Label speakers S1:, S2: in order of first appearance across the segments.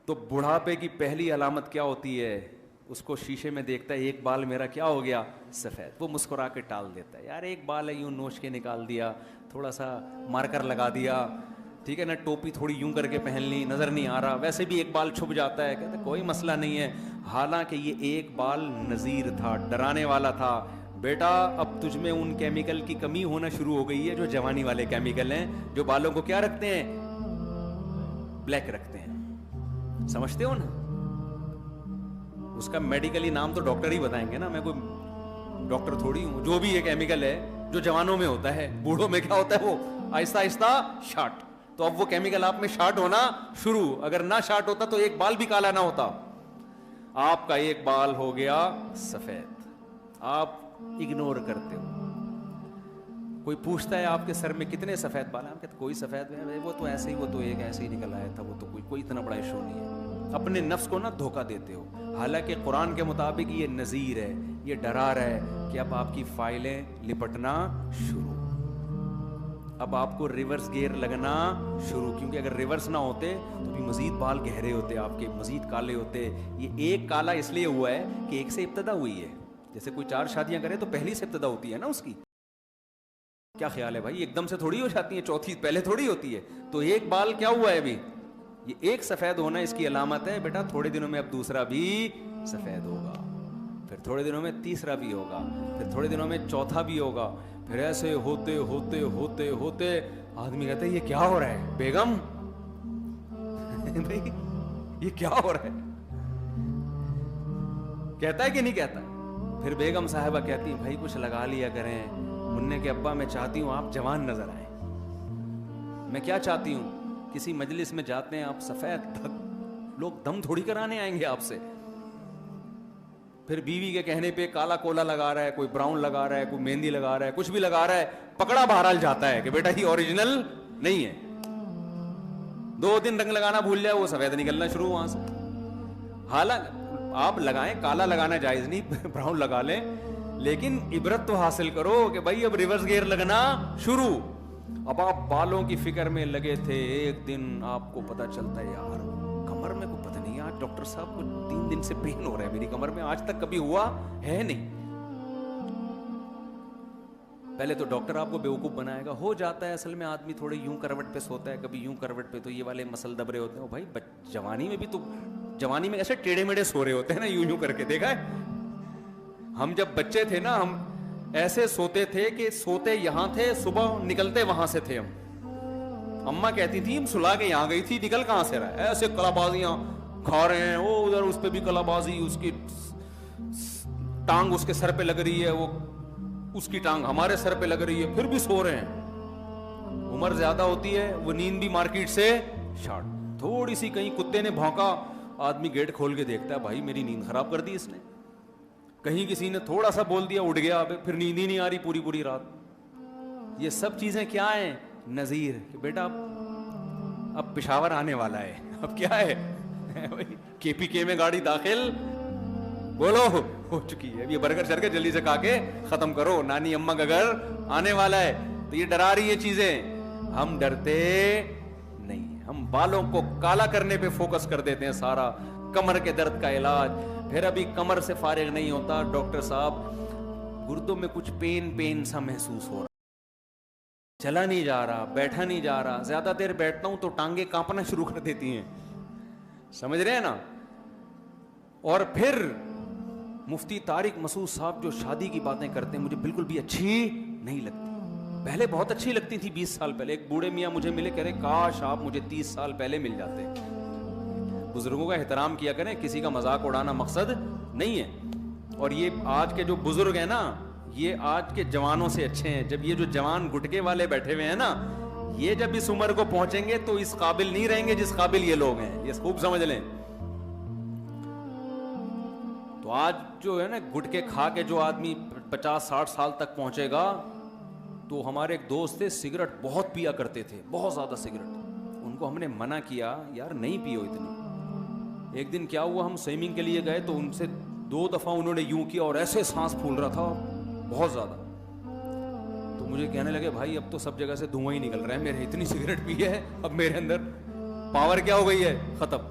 S1: تو بڑھاپے کی پہلی علامت کیا ہوتی ہے؟ اس کو شیشے میں دیکھتا ہے، ایک بال میرا کیا ہو گیا؟ سفید. وہ مسکرا کے ٹال دیتا ہے، یار ایک بال ہے یوں نوچ کے نکال دیا، تھوڑا سا مارکر لگا دیا، ٹھیک ہے نا، ٹوپی تھوڑی یوں کر کے پہن لی، نظر نہیں آ رہا، ویسے بھی ایک بال چھپ جاتا ہے، کہتے کوئی مسئلہ نہیں ہے. حالانکہ یہ ایک بال نذیر تھا، ڈرانے والا تھا. بیٹا اب تجھ میں ان کیمیکل کی کمی ہونا شروع ہو گئی ہے جو جوانی والے کیمیکل ہیں، جو بالوں کو کیا رکھتے ہیں؟ بلیک رکھتے ہیں. سمجھتے ہو نا؟ اس کا میڈیکلی نام تو ڈاکٹر ہی بتائیں گے نا، میں کوئی ڈاکٹر تھوڑی ہوں. جو بھی یہ کیمیکل ہے جو جوانوں میں ہوتا ہے، بوڑھوں میں کیا ہوتا ہے؟ وہ آہستہ آہستہ شارٹ. تو اب وہ کیمیکل آپ میں شارٹ ہونا شروع. اگر نہ شارٹ ہوتا تو ایک بال بھی کالا نہ ہوتا. آپ کا ایک بال ہو گیا سفید، آپ اگنور کرتے ہو. کوئی پوچھتا ہے آپ کے سر میں کتنے سفید بال ہیں، آپ کہتے کوئی سفید نہیں، وہ تو ایسے ہی، وہ تو ایک ایسے ہی نکل آیا تھا، وہ تو کوئی اتنا بڑا ایشو نہیں ہے. اپنے نفس کو نہ دھوکہ دیتے ہو. حالانکہ قرآن کے مطابق یہ نذیر ہے، یہ ڈرا رہا ہے کہ اب آپ کی فائلیں لپٹنا شروع، اب آپ کو ریورس گیئر لگنا شروع. کیونکہ اگر ریورس نہ ہوتے تو بھی مزید بال گہرے ہوتے، آپ کے مزید کالے ہوتے. یہ ایک کالا اس لیے ہوا ہے کہ ایک سے ابتدا ہوئی ہے. جیسے کوئی 4 شادیاں کرے تو پہلی سے ابتدا ہوتی ہے نا اس کی. کیا خیال ہے بھائی؟ ایک دم سے تھوڑی ہو جاتی ہے، چوتھی پہلے تھوڑی ہوتی ہے. تو ایک بال کیا ہوا ہے ابھی؟ یہ ایک سفید ہونا اس کی علامت ہے. بیٹا تھوڑے دنوں میں اب دوسرا بھی سفید ہوگا، پھر تھوڑے دنوں میں تیسرا بھی ہوگا، پھر تھوڑے دنوں میں چوتھا بھی ہوگا. پھر ایسے ہوتے ہوتے ہوتے ہوتے آدمی کہتا ہے یہ کیا ہو رہا ہے بیگم؟ بھائی یہ کیا ہو رہا ہے؟ کہتا ہے کہ نہیں کہتا؟ پھر بیگم صاحبہ کہتی ہیں بھائی کچھ لگا لیا کریں. مننے کے ابا میں چاہتی ہوں آپ جوان نظر آئیں. میں کیا چاہتی ہوں؟ کسی مجلس میں جاتے ہیں آپ سفید تھک، لوگ دم تھوڑی کرانے آئیں گے آپ سے. پھر بیوی کے کہنے پہ کالا کولا لگا رہا ہے، کوئی براؤن لگا رہا ہے، کوئی مہندی لگا رہا ہے، کچھ بھی لگا رہا ہے، پکڑا بہرحال جاتا ہے کہ بیٹا یہ اوریجنل نہیں ہے. 2 دن رنگ لگانا بھول جائے وہ سفید نکلنا شروع وہاں سے. حالانکہ آپ لگائیں، کالا لگانا جائز نہیں، براؤن لگا لیں، لیکن عبرت تو حاصل کرو کہ بھائی اب ریورس گیئر لگنا شروع. اب آپ بالوں کی فکر میں لگے تھے، ایک دن آپ کو پتا چلتا ہے یار کمر میں کو پتہ نہیں، آج ڈاکٹر صاحب کو 3 دن سے پین ہو رہا ہے میری کمر میں، آج تک کبھی ہوا ہے نہیں. پہلے تو ڈاکٹر آپ کو بیوقوف بنائے گا. ہو جاتا ہے اصل میں، آدمی تھوڑے یوں کروٹ پہ سوتا ہے، کبھی یوں کروٹ پہ، تو یہ والے مسل دبرے ہوتے ہیں. بھائی جوانی میں بھی تو، جوانی میں ایسے ٹیڑھے میڑھے سو رہے ہوتے ہیں نا، یوں یوں کر کے. دیکھا ہے ہم جب بچے تھے نا، ہم ایسے سوتے تھے کہ سوتے یہاں تھے، صبح نکلتے وہاں سے تھے. ہم اماں کہتی تھی ہم سلا کے یہاں گئی تھی، نکل کہاں سے رہا ہے؟ ایسے کلا بازیاں کھا رہے ہیں، وہ ادھر اس پہ بھی کلا بازی، اس کی ٹانگ اس کے سر پہ لگ رہی ہے، وہ اس کی ٹانگ ہمارے سر پہ لگ رہی ہے، پھر بھی سو رہے ہیں. عمر زیادہ ہوتی ہے، وہ نیند بھی مارکیٹ سے شارٹ. تھوڑی سی کہیں کتے نے بھونکا، آدمی گیٹ کھول کے دیکھتا ہے بھائی میری نیند خراب کر دی اس نے. کہیں کسی نے تھوڑا سا بول دیا اٹھ گیا، پھر نیند ہی نہیں آ رہی پوری پوری رات. یہ سب چیزیں کیا ہیں؟ نذیر کہ بیٹا اب پشاور آنے والا ہے. اب کیا ہے؟ کے پی کے میں گاڑی داخل، بولو ہو چکی ہے. اب یہ برگر شرگر جلدی سے کھا کے ختم کرو، نانی اماں کا گھر آنے والا ہے. تو یہ ڈرا رہی ہے چیزیں. ہم ڈرتے نہیں، ہم بالوں کو کالا کرنے پہ فوکس کر دیتے ہیں سارا. کمر کے درد کا علاج، پھر ابھی کمر سے فارغ نہیں ہوتا، ڈاکٹر صاحب گردوں میں کچھ پین سا محسوس ہو رہا، چلا نہیں جا رہا، بیٹھا نہیں جا رہا. زیادہ دیر بیٹھتا ہوں تو ٹانگیں کانپنا شروع کر دیتی ہیں. سمجھ رہے ہیں نا؟ اور پھر مفتی طارق مسعود صاحب جو شادی کی باتیں کرتے ہیں مجھے بالکل بھی اچھی نہیں لگتی. پہلے بہت اچھی لگتی تھی، 20 سال پہلے. ایک بوڑھے میاں مجھے ملے، کہہ رہے کاش آپ مجھے 30 سال پہلے مل جاتے. بزرگوں کا احترام کیا کریں، کسی کا مذاق اڑانا مقصد نہیں ہے. اور یہ آج کے جو بزرگ ہیں نا، یہ آج کے جوانوں سے اچھے ہیں. جب یہ جو جوان گٹکے والے بیٹھے ہوئے ہیں نا، یہ جب اس عمر کو پہنچیں گے تو اس قابل نہیں رہیں گے جس قابل یہ لوگ ہیں. یہ خوب سمجھ لیں. تو آج جو ہے نا گٹکے کھا کے جو آدمی 50-60 سال تک پہنچے گا، تو ہمارے ایک دوست تھے سگریٹ بہت پیا کرتے تھے، بہت زیادہ سگریٹ. ان کو ہم نے منع کیا یار نہیں پیو اتنی. ایک دن کیا ہوا، ہم سوئمنگ کے لیے گئے تو ان سے 2 دفعہ انہوں نے یوں کیا اور ایسے سانس پھول رہا تھا بہت زیادہ. تو مجھے کہنے لگے بھائی اب تو سب جگہ سے دھواں ہی نکل رہا ہے، میرے اتنی سگریٹ پی ہے اب میرے اندر پاور کیا ہو گئی ہے، ختم.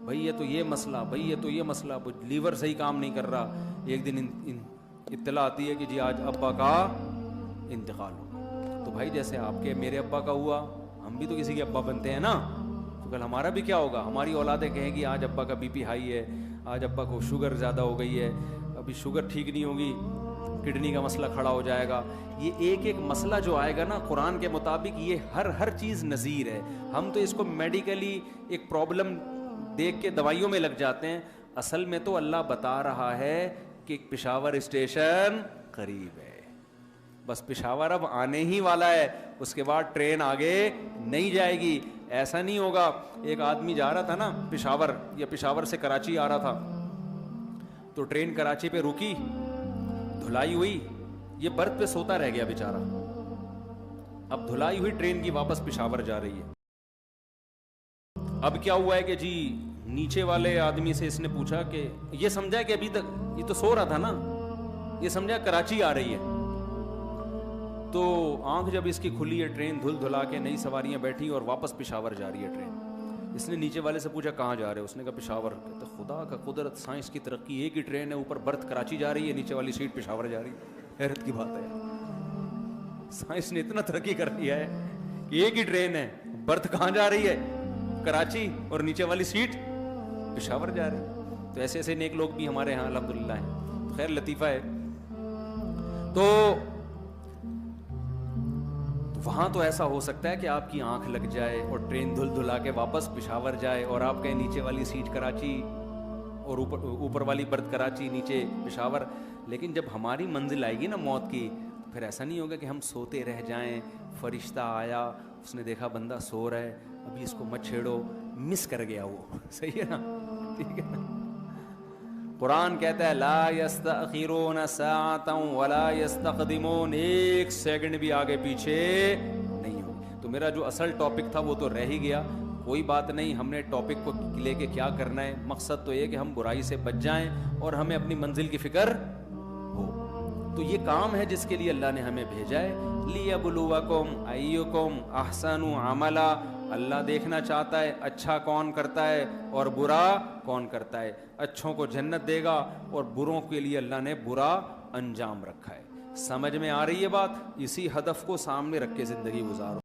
S1: بھائی یہ تو یہ مسئلہ، بھائی یہ تو یہ مسئلہ، لیور صحیح کام نہیں کر رہا. ایک دن اطلاع آتی ہے کہ جی آج ابا کا انتقال ہو. تو بھائی جیسے آپ کے میرے ابا کا ہوا، ہم بھی تو کسی کے ابا بنتے ہیں نا. تو کل ہمارا بھی کیا ہوگا؟ ہماری اولادیں کہیں گی آج ابا کا بی پی ہائی ہے، آج ابا کو شوگر زیادہ ہو گئی ہے، ابھی شوگر ٹھیک نہیں ہوگی، کڈنی کا مسئلہ کھڑا ہو جائے گا. یہ ایک ایک مسئلہ جو آئے گا نا قرآن کے مطابق، یہ ہر چیز نذیر ہے. ہم تو اس کو میڈیکلی ایک پرابلم دیکھ کے دوائیوں میں لگ جاتے ہیں. اصل میں تو اللہ بتا رہا ہے کہ پشاور اسٹیشن قریب ہے، بس پشاور اب آنے ہی والا ہے، اس کے بعد ٹرین آگے نہیں جائے گی. ایسا نہیں ہوگا. ایک آدمی جا رہا تھا نا پشاور، یا پشاور سے کراچی آ رہا تھا، تو ٹرین کراچی پہ رکی، دھلائی ہوئی، یہ برتھ پہ سوتا رہ گیا بیچارہ. اب دھلائی ہوئی ٹرین کی واپس پشاور جا رہی ہے. اب کیا ہوا ہے کہ جی نیچے والے آدمی سے اس نے پوچھا کہ یہ سمجھا کہ ابھی تک یہ تو سو رہا تھا نا، یہ سمجھا کراچی آ رہی ہے. تو آنکھ جب اس کی کھلی ہے، ٹرین دھل دھلا کے نئی سواریاں بیٹھی اور واپس پشاور جا رہی ہے ٹرین. اس نے نیچے والے سے پوچھا کہاں جا رہے ہو؟ اس نے کہا پشاور. کہتے خدا کا قدرت، سائنس کی ترقی، ایک ہی ٹرین ہے، اوپر برتھ کراچی جا رہی ہے، نیچے والی سیٹ پشاور جا رہی ہے. حیرت کی بات ہے، سائنس نے اتنا ترقی کر لیا ہے کہ ایک ہی ٹرین ہے، برتھ کہاں جا رہی ہے؟ کراچی، اور نیچے والی سیٹ پشاور جا رہی ہے. تو ایسے ایسے نیک لوگ بھی ہمارے ہاں الحمدللہ ہیں. خیر لطیفہ ہے. تو وہاں تو ایسا ہو سکتا ہے کہ آپ کی آنکھ لگ جائے اور ٹرین دھل دھلا کے واپس پشاور جائے، اور آپ کہیں نیچے والی سیٹ کراچی اور اوپر والی برتھ کراچی، نیچے پشاور. لیکن جب ہماری منزل آئے گی نا موت کی، پھر ایسا نہیں ہوگا کہ ہم سوتے رہ جائیں. فرشتہ آیا، اس نے دیکھا بندہ سو رہا ہے، ابھی اس کو مت چھیڑو، مس کر گیا وہ. صحیح ہے نا؟ ٹھیک ہے نا؟ قرآن کہتا ہے لا یستأخرون ساعتا ولا یستقدمون، ایک سیکنڈ بھی آگے پیچھے نہیں ہوگی. تو میرا جو اصل ٹاپک تھا وہ تو رہ ہی گیا. کوئی بات نہیں، ہم نے ٹاپک کو لے کے کیا کرنا ہے؟ مقصد تو یہ کہ ہم برائی سے بچ جائیں اور ہمیں اپنی منزل کی فکر ہو. تو یہ کام ہے جس کے لیے اللہ نے ہمیں بھیجا ہے. لیبلوکم ایکم احسن عملا. اللہ دیکھنا چاہتا ہے اچھا کون کرتا ہے اور برا کون کرتا ہے. اچھوں کو جنت دے گا اور بروں کے لیے اللہ نے برا انجام رکھا ہے. سمجھ میں آ رہی ہے بات؟ اسی ہدف کو سامنے رکھ کے زندگی گزارو.